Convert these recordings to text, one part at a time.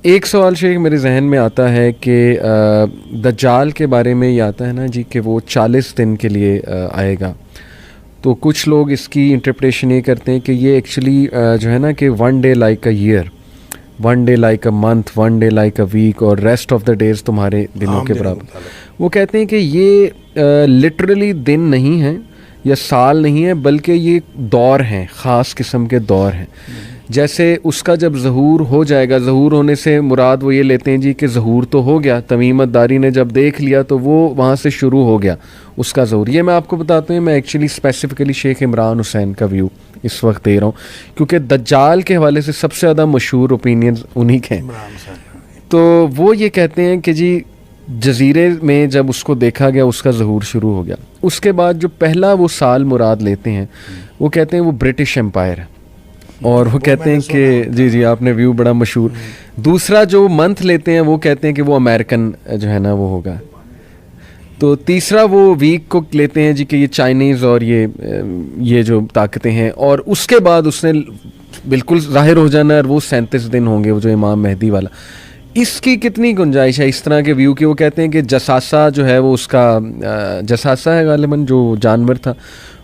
ایک سوال شیخ میرے ذہن میں آتا ہے کہ دجال کے بارے میں یہ آتا ہے نا جی کہ وہ 40 دن کے لیے آئے گا. تو کچھ لوگ اس کی انٹرپریٹیشن یہ کرتے ہیں کہ یہ ایکچولی جو ہے نا کہ 1 day like a year, 1 day like a month, 1 day like a week اور ریسٹ آف دا ڈیز تمہارے دنوں کے برابر. وہ کہتے ہیں کہ یہ لٹرلی دن نہیں ہیں یا سال نہیں ہے، بلکہ یہ دور ہیں، خاص قسم کے دور ہیں. جیسے اس کا جب ظہور ہو جائے گا، ظہور ہونے سے مراد وہ یہ لیتے ہیں جی کہ ظہور تو ہو گیا، تمیم الداری نے جب دیکھ لیا تو وہ وہاں سے شروع ہو گیا اس کا ظہور. یہ میں آپ کو بتاتا ہوں، میں ایکچولی اسپیسیفکلی شیخ عمران حسین کا ویو اس وقت دے رہا ہوں، کیونکہ دجال کے حوالے سے سب سے زیادہ مشہور اوپینینز انہی کے ہیں. تو وہ یہ کہتے ہیں کہ جی جزیرے میں جب اس کو دیکھا گیا اس کا ظہور شروع ہو گیا. اس کے بعد جو پہلا وہ سال مراد لیتے ہیں وہ کہتے ہیں وہ برٹش امپائر ہے، اور وہ کہتے ہیں کہ جی آپ نے ویو بڑا مشہور. دوسرا جو منتھ لیتے ہیں وہ کہتے ہیں کہ وہ امریکن جو ہے نا وہ ہوگا. تو تیسرا وہ ویک کو لیتے ہیں جی کہ یہ چائنیز اور یہ جو طاقتیں ہیں. اور اس کے بعد اس نے بالکل ظاہر ہو جانا ہے، اور وہ 37 دن ہوں گے وہ جو امام مہدی والا. اس کی کتنی گنجائش ہے اس طرح کے ویو کی؟ وہ کہتے ہیں کہ جساسہ جو ہے وہ اس کا جساسہ ہے غالباً جو جانور تھا،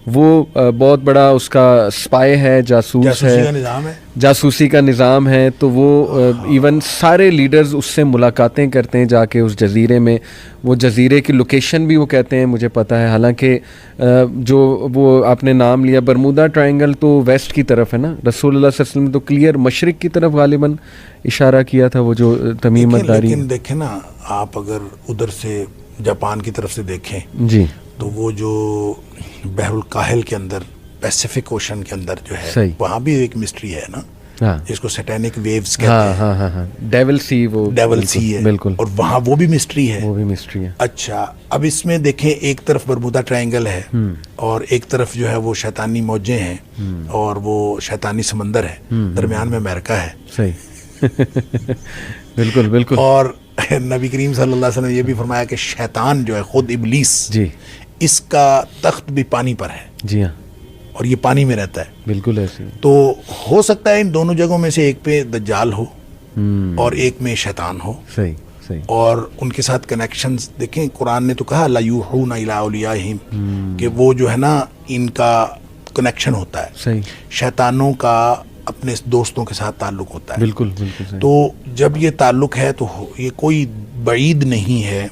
وہ بہت بڑا اس کا اسپائی ہے، جاسوس ہے، جاسوسی کا نظام ہے. تو وہ ایون سارے لیڈرز اس سے ملاقاتیں کرتے ہیں جا کے اس جزیرے میں. وہ جزیرے کی لوکیشن بھی وہ کہتے ہیں مجھے پتہ ہے، حالانکہ جو وہ آپ نے نام لیا برمودا ٹرائنگل تو ویسٹ کی طرف ہے نا. رسول اللہ صلی اللہ علیہ وسلم تو کلیئر مشرق کی طرف غالباً اشارہ کیا تھا وہ جو تمیم الداری. لیکن دیکھیں نا آپ اگر ادھر سے جاپان کی طرف سے دیکھیں جی تو وہ جو بحر الکاہل کے اندر پیسیفک اوشن کے اندر جو ہے وہاں بھی ایک مسٹری ہے نا، جس کو سیٹینک ویوز کہتے ہیں. ڈیول سی، وہ ڈیول سی ہے بالکل، اور وہاں وہ بھی مسٹری ہے. اچھا اب اس میں دیکھیں ایک طرف برمودا ٹرائنگل ہے اور ایک طرف جو ہے وہ شیطانی موجیں ہیں اور وہ شیطانی سمندر ہے، درمیان میں امریکہ ہے. صحیح بالکل. اور نبی کریم صلی اللہ علیہ وسلم نے یہ بھی فرمایا کہ شیطان جو ہے خود ابلیس جی اس کا تخت بھی پانی پر ہے. جی ہاں، اور یہ پانی میں رہتا ہے. بالکل ایسے. تو ہو سکتا ہے ان دونوں جگہوں میں سے ایک پہ دجال ہو اور ایک میں شیطان ہو. صحیح. اور ان کے ساتھ کنیکشنز دیکھیں، قرآن نے تو کہا لا یوحون الی اولیاءہم، کہ وہ جو ہے نا ان کا کنیکشن ہوتا ہے. صحیح. شیطانوں کا اپنے دوستوں کے ساتھ تعلق ہوتا ہے. بالکل. تو جب یہ تعلق ہے تو یہ کوئی بعید نہیں ہے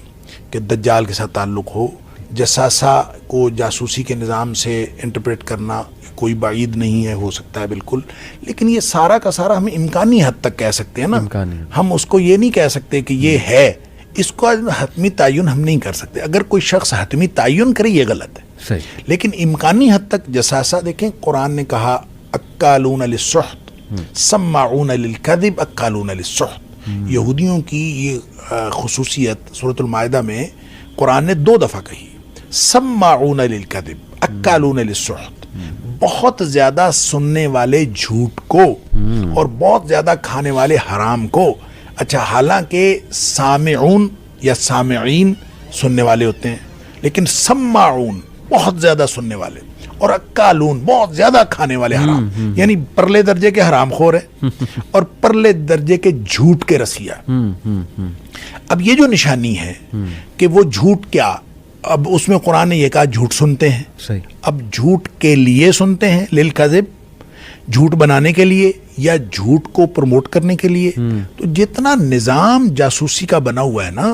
کہ دجال کے ساتھ تعلق ہو. جساسہ کو جاسوسی کے نظام سے انٹرپریٹ کرنا کوئی بعید نہیں ہے، ہو سکتا ہے بالکل. لیکن یہ سارا کا سارا ہم امکانی حد تک کہہ سکتے ہیں نا، ہم اس کو یہ نہیں کہہ سکتے کہ یہ ہے. اس کو حتمی تعین ہم نہیں کر سکتے. اگر کوئی شخص حتمی تعین کرے یہ غلط ہے. صحیح. لیکن امکانی حد تک جساسہ دیکھیں، قرآن نے کہا اکالون للسحت سماعون للکذب اکالون للسحت. یہودیوں کی یہ خصوصیت سورۃ المائدہ میں قرآن نے 2 دفعہ کہی. سماعون للکذب اکالون للسحت، بہت زیادہ سننے والے جھوٹ کو اور بہت زیادہ کھانے والے حرام کو. اچھا حالانکہ سامعون یا سامعین سننے والے ہوتے ہیں، لیکن سماعون بہت زیادہ سننے والے اور اکالون بہت زیادہ کھانے والے حرام، یعنی پرلے درجے کے حرام خور ہیں اور پرلے درجے کے جھوٹ کے رسیا. اب یہ جو نشانی ہے کہ وہ جھوٹ کیا، اب اس میں قرآن نے یہ کہا جھوٹ سنتے ہیں. صحیح. اب جھوٹ کے لیے سنتے ہیں، للکذب، جھوٹ بنانے کے لیے یا جھوٹ کو پروموٹ کرنے کے لیے. تو جتنا نظام جاسوسی کا بنا ہوا ہے نا،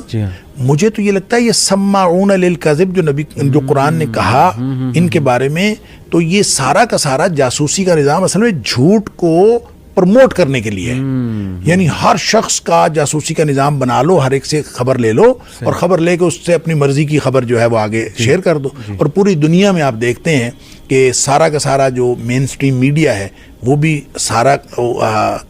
مجھے تو یہ لگتا ہے یہ سماعون للکذب جو قرآن نے کہا ان کے بارے میں، تو یہ سارا کا سارا جاسوسی کا نظام اصل میں جھوٹ کو پروموٹ کرنے کے لیے. یعنی ہر شخص کا جاسوسی کا نظام بنا لو، ہر ایک سے خبر لے لو اور خبر لے کے اس سے اپنی مرضی کی خبر جو ہے وہ آگے شیئر کر دو. اور پوری دنیا میں آپ دیکھتے ہیں کہ سارا کا سارا جو مین سٹریم میڈیا ہے وہ بھی سارا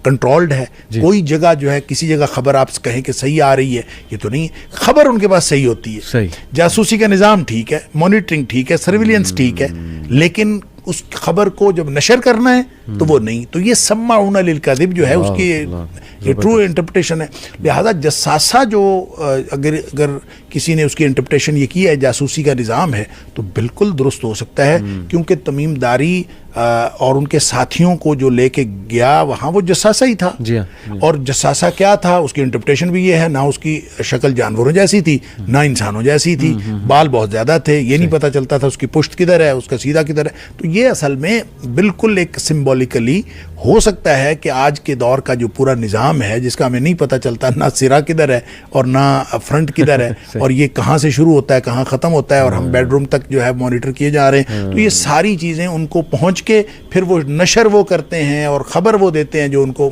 کنٹرولڈ ہے. کوئی جگہ جو ہے کسی جگہ خبر آپ کہیں کہ صحیح آ رہی ہے، یہ تو نہیں. خبر ان کے پاس صحیح ہوتی ہے، جاسوسی کا نظام ٹھیک ہے، مانیٹرنگ ٹھیک ہے، سرویلنس ٹھیک ہے، لیکن اس خبر کو جب نشر کرنا ہے تو وہ نہیں. تو یہ سماعون للکذب جو ہے اس کی یہ ٹرو انٹرپریٹیشن ہے. لہذا جساسہ جو اگر کسی نے اس کی انٹرپریٹیشن یہ کی ہے جاسوسی کا نظام ہے تو بالکل درست ہو سکتا ہے, کیونکہ تمیم داری اور ان کے ساتھیوں کو جو لے کے گیا وہاں وہ جساسہ ہی تھا. اور جساسہ کیا تھا, اس کی انٹرپریٹیشن بھی یہ ہے, نہ اس کی شکل جانوروں جیسی تھی نہ انسانوں جیسی تھی, بال بہت زیادہ تھے, یہ نہیں پتہ چلتا تھا اس کی پشت کدھر ہے, اس کا سیدھا کدھر ہے. تو یہ اصل میں بالکل ایک سمبولیکلی ہو سکتا ہے کہ آج کے دور کا جو پورا نظام ہے جس کا ہمیں نہیں پتہ چلتا نہ سرا کدھر ہے اور نہ فرنٹ کدھر ہے اور یہ کہاں سے شروع ہوتا ہے کہاں ختم ہوتا ہے, اور ہم بیڈ روم تک جو ہے مانیٹر کیے جا رہے ہیں. تو یہ ساری چیزیں ان کو پہنچ کے پھر وہ نشر وہ کرتے ہیں اور خبر وہ دیتے ہیں جو ان کو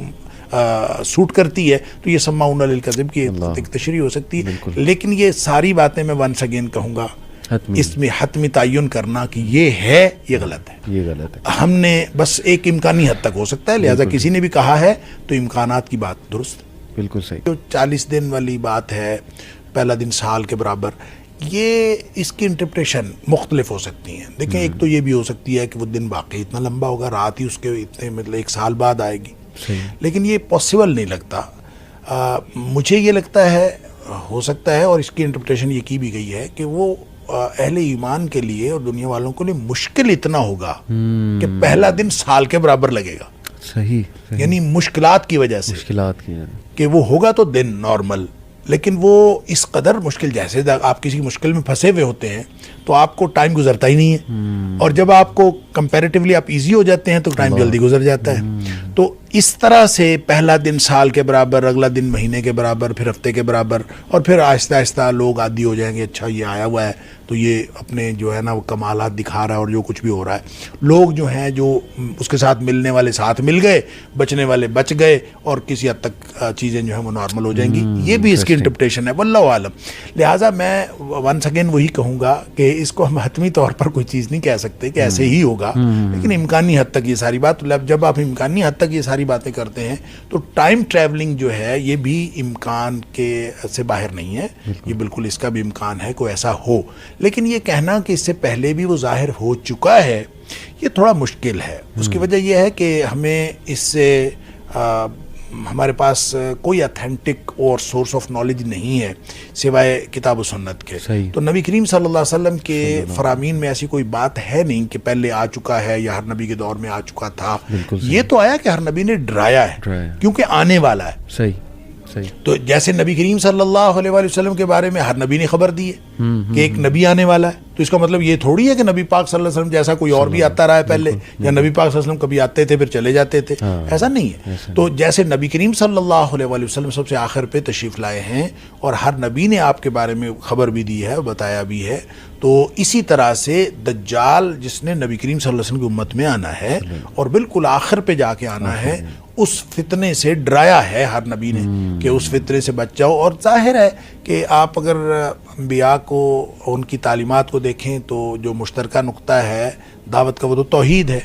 سوٹ کرتی ہے. تو یہ سماعون للکذب کی ایک تشریح ہو سکتی ہے. لیکن یہ ساری باتیں میں ونس اگین کہوں گا اس میں حتمی تعین کرنا کہ یہ ہے یہ غلط ہے, یہ غلط ہے. ہم نے بس ایک امکانی حد تک ہو سکتا ہے, لہذا کسی نے بھی کہا ہے تو امکانات کی بات درست. بالکل صحیح. جو 40 دن والی بات ہے, پہلا دن سال کے برابر, یہ اس کی انٹرپریٹیشن مختلف ہو سکتی ہیں. دیکھیں ایک تو یہ بھی ہو سکتی ہے کہ وہ دن واقعی اتنا لمبا ہوگا, رات ہی اس کے اتنے مطلب 1 سال بعد آئے گی, لیکن یہ پاسبل نہیں لگتا. مجھے یہ لگتا ہے ہو سکتا ہے, اور اس کی انٹرپریٹیشن یہ کی بھی گئی ہے کہ وہ اہل ایمان کے لیے اور دنیا والوں کے لیے مشکل اتنا ہوگا کہ پہلا دن سال کے برابر لگے گا. صحیح. یعنی مشکلات کی وجہ سے, مشکلات کی کہ وہ ہوگا تو دن نارمل, لیکن وہ اس قدر مشکل, جیسے آپ کسی مشکل میں پھنسے ہوئے ہوتے ہیں تو آپ کو ٹائم گزرتا ہی نہیں ہے, اور جب آپ کو کمپیریٹیولی آپ ایزی ہو جاتے ہیں تو ٹائم جلدی گزر جاتا ہے. تو اس طرح سے پہلا دن سال کے برابر, اگلا دن مہینے کے برابر, پھر ہفتے کے برابر, اور پھر آہستہ آہستہ لوگ عادی ہو جائیں گے. اچھا یہ آیا ہوا ہے تو یہ اپنے جو ہے نا وہ کمالات دکھا رہا ہے اور جو کچھ بھی ہو رہا ہے. لوگ جو ہیں جو اس کے ساتھ ملنے والے ساتھ مل گئے, بچنے والے بچ گئے, اور کسی حد تک چیزیں جو ہیں وہ نارمل ہو جائیں گی. یہ بھی اس کی انٹرپریٹیشن ہے, واللہ عالم. لہٰذا میں ونس اگین وہی کہوں گا کہ اس کو ہم حتمی طور پر کوئی چیز نہیں کہہ سکتے کہ ایسے ہی ہوگا, لیکن امکانی حد تک یہ ساری بات, جب آپ امکانی حد تک یہ ساری باتیں کرتے ہیں تو ٹائم ٹریولنگ جو ہے یہ بھی امکان کے سے باہر نہیں ہے. یہ بالکل اس کا بھی امکان ہے کوئی ایسا ہو, لیکن یہ کہنا کہ اس سے پہلے بھی وہ ظاہر ہو چکا ہے یہ تھوڑا مشکل ہے. اس کی وجہ یہ ہے کہ ہمیں اس سے ہمارے پاس کوئی اتھینٹک اور سورس آف نالج نہیں ہے سوائے کتاب و سنت کے. تو نبی کریم صلی اللہ علیہ وسلم کے فرامین میں ایسی کوئی بات ہے نہیں کہ پہلے آ چکا ہے یا ہر نبی کے دور میں آ چکا تھا. یہ تو آیا کہ ہر نبی نے ڈرایا ہے کیونکہ آنے والا ہے. صحیح. تو جیسے نبی کریم صلی اللہ علیہ وسلم کے بارے میں ہر نبی نے خبر دی ہے کہ ایک نبی آنے والا ہے, تو اس کا مطلب یہ تھوڑی ہے کہ نبی پاک صلی اللہ علیہ وسلم جیسا کوئی اور بھی آتا رہا ہے پہلے, یا نبی پاک صلی اللہ علیہ وسلم کبھی آتے تھے پھر چلے جاتے تھے, ایسا نہیں ہے. تو جیسے نبی کریم صلی اللہ علیہ وسلم سب سے آخر پہ تشریف لائے ہیں اور ہر نبی نے آپ کے بارے میں خبر بھی دی ہے, بتایا بھی ہے, تو اسی طرح سے دجال جس نے نبی کریم صلی اللہ علیہ وسلم کی امت میں آنا ہے اور بالکل آخر پہ جا کے آنا ہے, اس فتنے سے ڈرایا ہے ہر نبی نے کہ اس فتنے سے بچ جاؤ. اور ظاہر ہے کہ آپ اگر انبیاء کو ان کی تعلیمات کو دیکھیں تو جو مشترکہ نقطہ ہے دعوت کا وہ تو توحید ہے,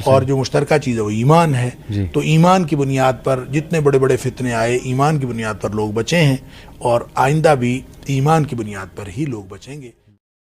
اور جو مشترکہ چیز ہے وہ ایمان ہے. تو ایمان کی بنیاد پر جتنے بڑے بڑے فتنے آئے ایمان کی بنیاد پر لوگ بچے ہیں, اور آئندہ بھی ایمان کی بنیاد پر ہی لوگ بچیں گے.